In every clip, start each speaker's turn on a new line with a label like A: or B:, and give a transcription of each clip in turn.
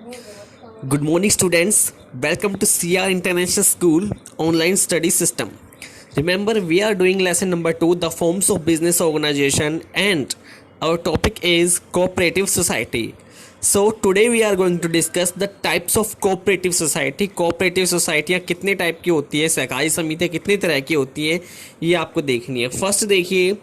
A: Good morning, students. Welcome to CR International School online study system. Remember, we are doing lesson number 2, the forms of business organization, and our topic is cooperative society. So, today we are going to discuss the types of cooperative society. Cooperative society कितने type की होती है, सहकारी समितियाँ कितने तरह की होती है, ये आपको देखनी है. फर्स्ट देखिए,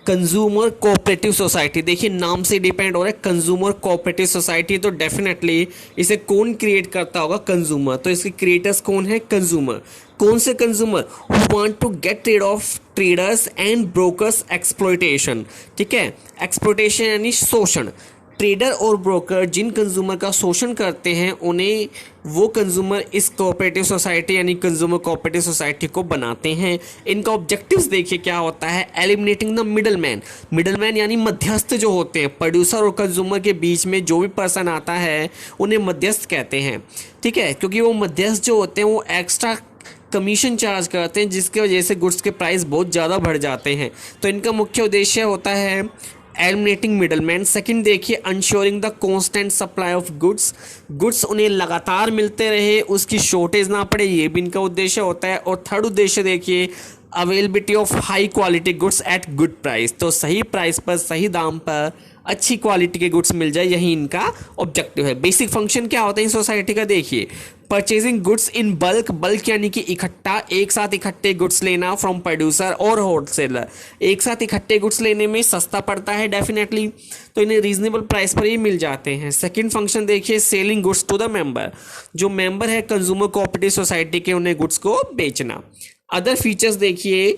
A: कंज्यूमर कोऑपरेटिव सोसाइटी. देखिए नाम से डिपेंड हो रहा है कंज्यूमर कोऑपरेटिव सोसाइटी, तो डेफिनेटली इसे कौन क्रिएट करता होगा? कंज्यूमर. तो इसके क्रिएटर्स कौन है? कंज्यूमर. कौन से consumer? Who want to get rid of traders and brokers exploitation. ठीक है, एक्सप्लॉयटेशन यानी शोषण. ट्रेडर और ब्रोकर जिन कंज्यूमर का शोषण करते हैं उन्हें वो कंज्यूमर इस कोऑपरेटिव सोसाइटी यानी कंज्यूमर कोऑपरेटिव सोसाइटी को बनाते हैं. इनका ऑब्जेक्टिव्स देखिए क्या होता है. Eliminating the middleman. मिडलमैन यानी मध्यस्थ जो होते हैं, प्रोड्यूसर और कंज्यूमर के बीच में जो भी पर्सन आता है उन्हें मध्यस्थ कहते हैं. ठीक है, क्योंकि वो मध्यस्थ जो होते हैं वो एक्स्ट्रा कमीशन चार्ज करते हैं जिसकी वजह से गुड्स के प्राइस बहुत ज़्यादा बढ़ जाते हैं. तो इनका मुख्य उद्देश्य होता है एलिमिनेटिंग मिडलमैन. सेकंड देखिए, ensuring the constant supply of goods. Goods उन्हें लगातार मिलते रहे, उसकी शॉर्टेज ना पड़े, ये भी इनका उद्देश्य होता है. और थर्ड उद्देश्य देखिए, availability of high quality goods at good price. तो सही प्राइस पर, सही दाम पर अच्छी क्वालिटी के गुड्स मिल जाए, यही इनका ऑब्जेक्टिव है. बेसिक फंक्शन क्या होता है इन सोसाइटी का? देखिए, purchasing goods in bulk. Bulk यानी कि इकट्ठा, एक साथ इकट्ठे गुड्स लेना फ्रॉम प्रोड्यूसर और होलसेलर. एक साथ इकट्ठे गुड्स लेने में सस्ता पड़ता है डेफिनेटली, तो इन्हें रीजनेबल प्राइस पर ही मिल जाते हैं. सेकंड फंक्शन देखिए, selling goods to the member. जो मेंबर है कंज्यूमर कोऑपरेटिव सोसाइटी के, उन्हें गुड्स को बेचना. अदर फीचर्स देखिए,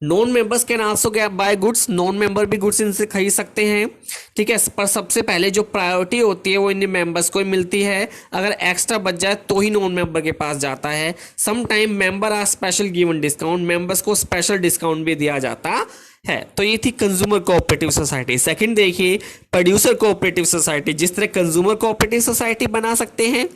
A: non members can also buy goods. Non member भी गुड्स इनसे खरीद सकते हैं. ठीक है, पर सबसे पहले जो प्रायोरिटी होती है वो इन मेंबर्स को ही मिलती है. अगर एक्स्ट्रा बच जाए तो ही नॉन मेंबर के पास जाता है. Some time member are special given discount. Members को स्पेशल डिस्काउंट भी दिया जाता है. तो ये थी कंज्यूमर कोऑपरेटिव सोसाइटी. सेकंड देखिए, प्रोड्यूसर कोऑपरेटिव सोसाइटी. जिस तरह कंज्यूमर कोऑपरेटिव सोसाइटी बना सकते हैं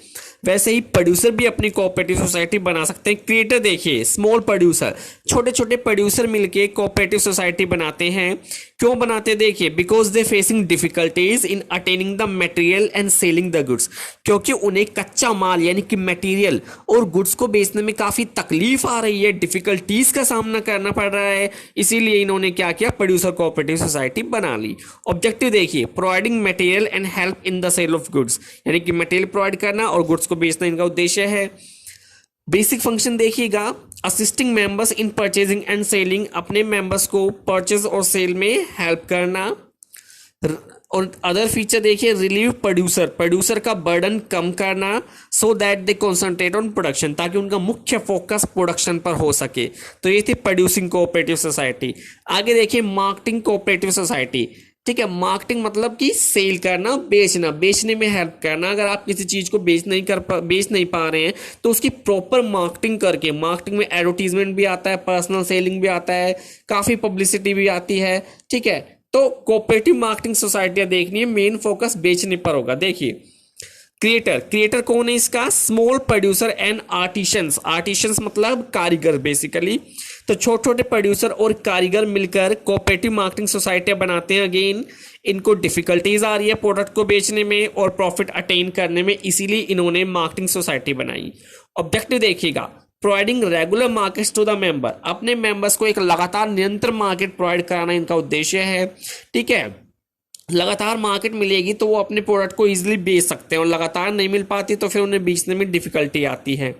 A: वैसे ही प्रोड्यूसर भी अपनी कोऑपरेटिव सोसाइटी बना सकते हैं. क्रिएटर देखिए, स्मॉल प्रोड्यूसर, छोटे छोटे प्रोड्यूसर मिलके कोऑपरेटिव सोसाइटी बनाते हैं. क्यों बनाते? देखिए, because they facing difficulties in attaining the material and selling the goods. क्योंकि उन्हें कच्चा माल यानी कि मटेरियल और गुड्स को बेचने में काफी तकलीफ आ रही है, डिफिकल्टीज का सामना करना पड़ रहा है. इसीलिए इन्होंने क्या किया? प्रोड्यूसर कोऑपरेटिव सोसाइटी बना ली. ऑब्जेक्टिव देखिए, providing material and help in the sale of goods. यानी कि मटेरियल प्रोवाइड करना और गुड्स को बेचना इनका उद्देश्य है. बेसिक फंक्शन देखिएगा, assisting members in purchasing and selling. अपने मेंबर्स को परचेज और सेल में हेल्प करना. और अदर फीचर देखिए, रिलीव प्रोड्यूसर. प्रोड्यूसर का बर्डन कम करना, so that they concentrate on production, ताकि उनका मुख्य फोकस प्रोडक्शन पर हो सके. तो ये थी प्रोड्यूसिंग कोऑपरेटिव सोसाइटी. आगे देखिए, मार्केटिंग कोऑपरेटिव सोसाइटी. ठीक है, मार्केटिंग मतलब कि सेल करना, बेचना, बेचने में हेल्प करना. अगर आप किसी चीज़ को बेच नहीं पा रहे हैं तो उसकी प्रॉपर मार्केटिंग करके, मार्केटिंग में एडवर्टीजमेंट भी आता है, पर्सनल सेलिंग भी आता है, काफ़ी पब्लिसिटी भी आती है. ठीक है, तो कोऑपरेटिव मार्केटिंग सोसाइटियाँ देखनी है, मेन फोकस बेचने पर होगा. देखिए, क्रिएटर कौन है इसका? Small producer and artisans. Artisans मतलब कारीगर बेसिकली. तो छोटे छोटे प्रोड्यूसर और कारीगर मिलकर कोऑपरेटिव मार्केटिंग सोसाइटियां बनाते हैं. अगेन, इनको डिफिकल्टीज आ रही है प्रोडक्ट को बेचने में और प्रॉफिट अटेन करने में, इसीलिए इन्होंने मार्केटिंग सोसाइटी बनाई. ऑब्जेक्टिव देखिएगा, providing regular markets to the member. अपने मेंबर्स को एक लगातार निरंतर मार्केट प्रोवाइड कराना इनका उद्देश्य है. ठीक है, लगातार मार्केट मिलेगी तो वो अपने प्रोडक्ट को इजीली बेच सकते हैं, और लगातार नहीं मिल पाती तो फिर उन्हें बेचने में डिफिकल्टी आती है.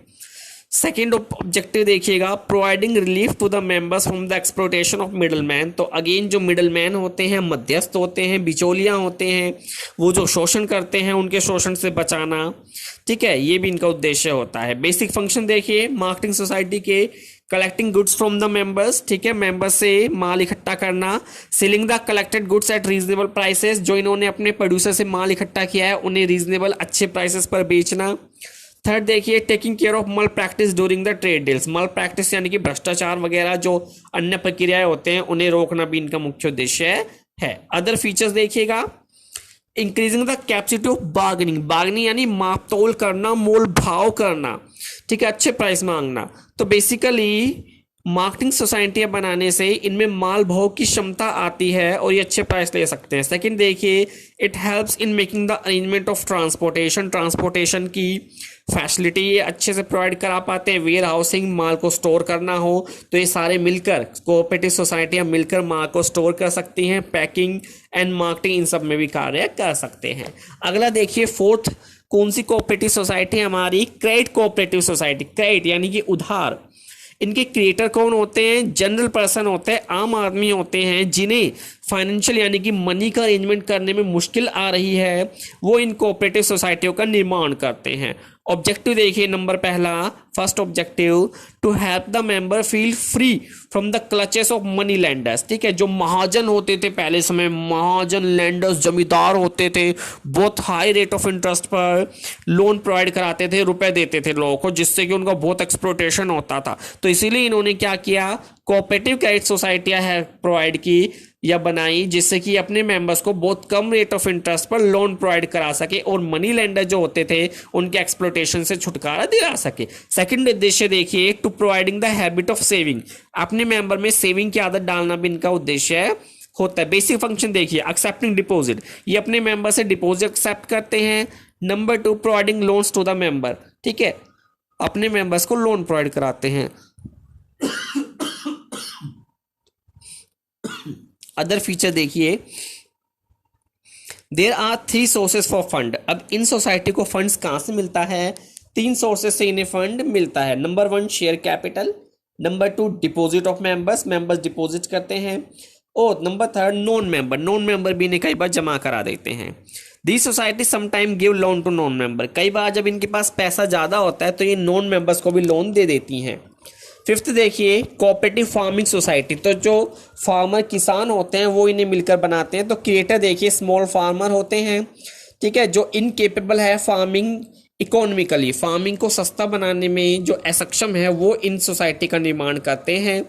A: सेकेंड ऑब्जेक्टिव देखिएगा, providing relief to the members from the exploitation of middle man. तो अगेन, जो मिडल मैन होते हैं, मध्यस्थ होते हैं, बिचौलियाँ होते हैं, वो जो शोषण करते हैं उनके शोषण से बचाना. ठीक है, ये भी इनका उद्देश्य होता है. बेसिक फंक्शन देखिए मार्केटिंग सोसाइटी के, collecting goods from the members. ठीक है, मेंबर्स से माल इकट्ठा करना. Selling the collected goods at reasonable prices. जो इन्होंने अपने प्रोड्यूसर से माल इकट्ठा किया है उन्हें रीजनेबल अच्छे प्राइसेस पर बेचना. थर्ड देखिए, टेकिंग केयर ऑफ मल practice during the trade deals. मल प्रैक्टिस यानी कि भ्रष्टाचार वगैरह जो अन्य प्रक्रियाएं होते हैं उन्हें रोकना भी इनका मुख्य उद्देश्य है. अदर फीचर्स देखिएगा, increasing the capacity of bargaining. Bargaining यानी माप तोल करना, मोल भाव करना. ठीक है, अच्छे प्राइस मांगना. तो बेसिकली मार्केटिंग सोसाइटियां बनाने से इनमें माल भाव की क्षमता आती है और ये अच्छे प्राइस ले सकते हैं। सेकंड देखिए, it helps in making the arrangement of transportation की फैसिलिटी ये अच्छे से प्रोवाइड करा पाते हैं। वेयर हाउसिंग, माल को स्टोर करना हो तो ये सारे मिलकर कोऑपरेटिव सोसाइटियां मिलकर माल को स्टोर कर सकती हैं। पैकिंग एंड मार्केटिंग इन सब में भी कार्य कर सकते हैं। अगला देखिए, फोर्थ कौन सी कोऑपरेटिव सोसाइटी हमारी? Credit cooperative society. क्रेडिट यानी कि उधार। इनके क्रिएटर कौन होते हैं? जनरल पर्सन होते हैं, आम आदमी होते हैं जिन्हें फाइनेंशियल यानी कि मनी का अरेंजमेंट करने में मुश्किल आ रही है, वो इन कोऑपरेटिव सोसाइटियों का निर्माण करते हैं। ऑब्जेक्टिव देखिए, नंबर पहला, first objective, to help the member feel free from the clutches of money lenders. ठीक है, जो महाजन होते थे पहले समय, महाजन लैंडर्स जमींदार होते थे, बहुत हाई रेट ऑफ इंटरेस्ट पर लोन प्रोवाइड कराते थे, रुपए देते थे लोगों को, जिससे कि उनका बहुत एक्सप्लोटेशन होता था। तो इसीलिए इन्होंने क्या किया, कोऑपरेटिव क्रेडिट सोसाइटियां है प्रोवाइड की या बनाई, जिससे कि अपने मेंबर्स को बहुत कम रेट ऑफ इंटरेस्ट पर लोन प्रोवाइड करा सके और मनी लेंडर जो होते थे उनके एक्सप्लोटेशन से छुटकारा दिला सके। सेकंड उद्देश्य देखिए, to providing the habit of saving. अपने मेंबर में सेविंग की आदत डालना भी इनका उद्देश्य है होता है। बेसिक फंक्शन देखिए, एक्सेप्टिंग डिपॉजिट, ये अपने मेंबर से डिपॉजिट एक्सेप्ट करते हैं। Number two, providing loans to the member. ठीक है, अपने मेंबर्स को लोन प्रोवाइड कराते हैं। अदर फीचर देखिए, there are three sources for fund. अब इन सोसाइटी को फंड्स कहां से मिलता है? तीन सोर्सेज से इन्हें फंड मिलता है। Number one, share capital. Number two, deposit of members, members deposit करते हैं। और नंबर थर्ड, नॉन मेंबर भी इन्हें कई बार जमा करा देते हैं। The society sometime give loan to non member. कई बार जब इनके पास पैसा ज्यादा होता है तो ये नॉन मेंबर्स को भी लोन दे देती हैं। फिफ्थ देखिए, कोऑपरेटिव फार्मिंग सोसाइटी। तो जो फार्मर किसान होते हैं वो इन्हें मिलकर बनाते हैं। तो क्रिएटर देखिए, स्मॉल फार्मर होते हैं, ठीक है, जो इनकेपेबल है फार्मिंग इकोनॉमिकली, फार्मिंग को सस्ता बनाने में जो असक्षम है वो इन सोसाइटी का निर्माण करते हैं।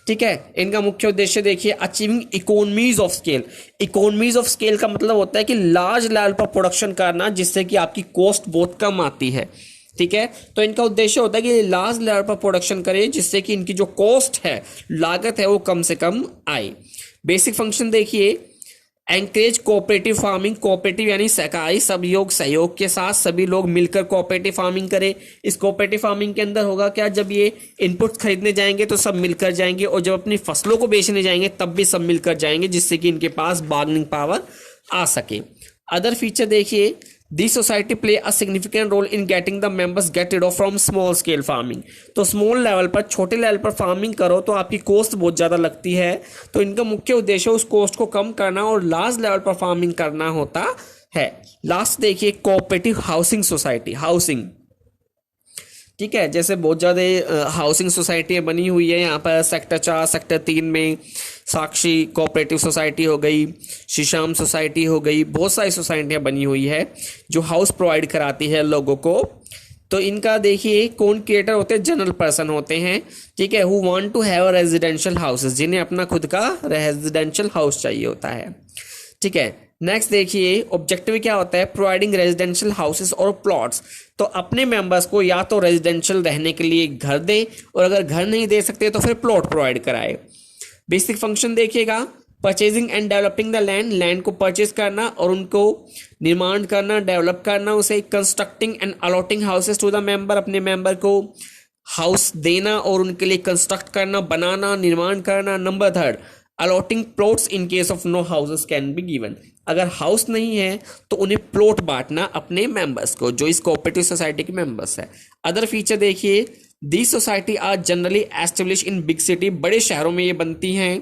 A: ठीक है, इनका मुख्य उद्देश्य देखिए, achieving economies of scale. Economies of scale का मतलब होता है कि लार्ज लेवल पर प्रोडक्शन करना, जिससे कि आपकी कॉस्ट बहुत कम आती है। ठीक है, तो इनका उद्देश्य होता है कि लार्ज लेवल पर प्रोडक्शन करें, जिससे कि इनकी जो कॉस्ट है, लागत है, वो कम से कम आए। बेसिक फंक्शन देखिए, एंकरेज कोऑपरेटिव फार्मिंग। कोऑपरेटिव यानी सहकारी सहयोग के साथ सभी लोग मिलकर कोऑपरेटिव फार्मिंग करें। इस कोऑपरेटिव फार्मिंग के अंदर होगा क्या, जब ये इनपुट खरीदने जाएंगे तो सब मिलकर जाएंगे, और जब अपनी फसलों को बेचने जाएंगे तब भी सब मिलकर जाएंगे, जिससे कि इनके पास बार्गेनिंग पावर आ सके। अदर फीचर देखिए, the society play a significant role in getting the members get rid of from small scale farming. तो स्मॉल लेवल पर, छोटे लेवल पर फार्मिंग करो तो आपकी कॉस्ट बहुत ज़्यादा लगती है, तो इनका मुख्य उद्देश्य उस कॉस्ट को कम करना और लार्ज लेवल पर फार्मिंग करना होता है। लास्ट देखिए, कोऑपरेटिव हाउसिंग सोसाइटी। हाउसिंग, ठीक है, जैसे बहुत ज़्यादा हाउसिंग सोसाइटियाँ बनी हुई है यहाँ पर। सेक्टर 4, सेक्टर 3 में साक्षी कोऑपरेटिव सोसाइटी हो गई, शीशाम सोसाइटी हो गई, बहुत सारी सोसाइटियाँ बनी हुई है जो हाउस प्रोवाइड कराती है लोगों को। तो इनका देखिए, कौन क्रिएटर होते हैं? जनरल पर्सन होते हैं, ठीक है, who want to have a residential houses, जिन्हें अपना खुद का रेजिडेंशियल हाउस चाहिए होता है। ठीक है, नेक्स्ट देखिए, ऑब्जेक्टिव क्या होता है? प्रोवाइडिंग रेजिडेंशियल हाउसेस और प्लॉट्स। तो अपने मेंबर्स को या तो रेजिडेंशियल रहने के लिए घर दे, और अगर घर नहीं दे सकते तो फिर प्लॉट प्रोवाइड कराए। बेसिक फंक्शन देखिएगा, purchasing and developing the land. Land को परचेज करना और उनको निर्माण करना, डेवलप करना उसे। Constructing and allotting houses to the member. अपने मेंबर को हाउस देना और उनके लिए कंस्ट्रक्ट करना, बनाना, निर्माण करना। Number third, allotting plots in case of no houses can be given. अगर हाउस नहीं है तो उन्हें प्लॉट बांटना अपने मेंबर्स को, जो इस कोऑपरेटिव सोसाइटी के मेंबर्स है। अदर फीचर देखिए, the society are generally establish in big city. बड़े शहरों में ये बनती हैं,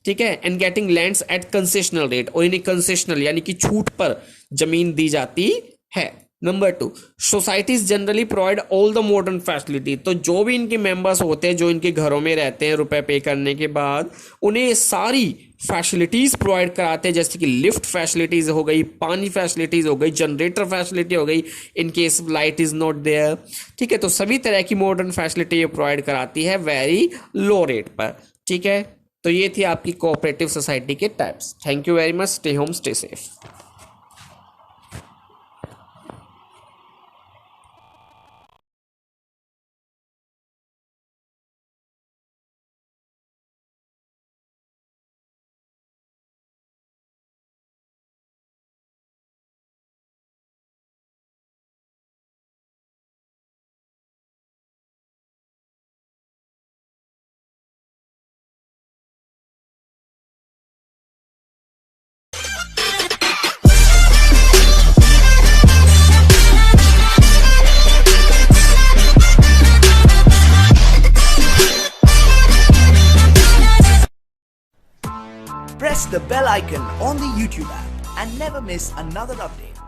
A: ठीक है, and getting lands at concessional rate. और इन्हें कंसेशनल यानी कि छूट पर जमीन दी जाती है। Number two, societies generally provide all the modern facility. तो जो भी इनके मेंबर्स होते हैं, जो इनके घरों में रहते हैं रुपए पे करने के बाद, उन्हें सारी फैसिलिटीज प्रोवाइड कराते हैं, जैसे कि लिफ्ट फैसिलिटीज हो गई, पानी फैसिलिटीज हो गई, जनरेटर फैसिलिटी हो गई in case light is not there. ठीक है, तो सभी तरह की मॉडर्न फैसिलिटी ये प्रोवाइड कराती है वेरी लो रेट पर। ठीक है, तो ये थी आपकी कोऑपरेटिव सोसाइटी के types. Thank you very much. Stay home, stay safe.
B: press the bell icon on the YouTube app and never miss another update.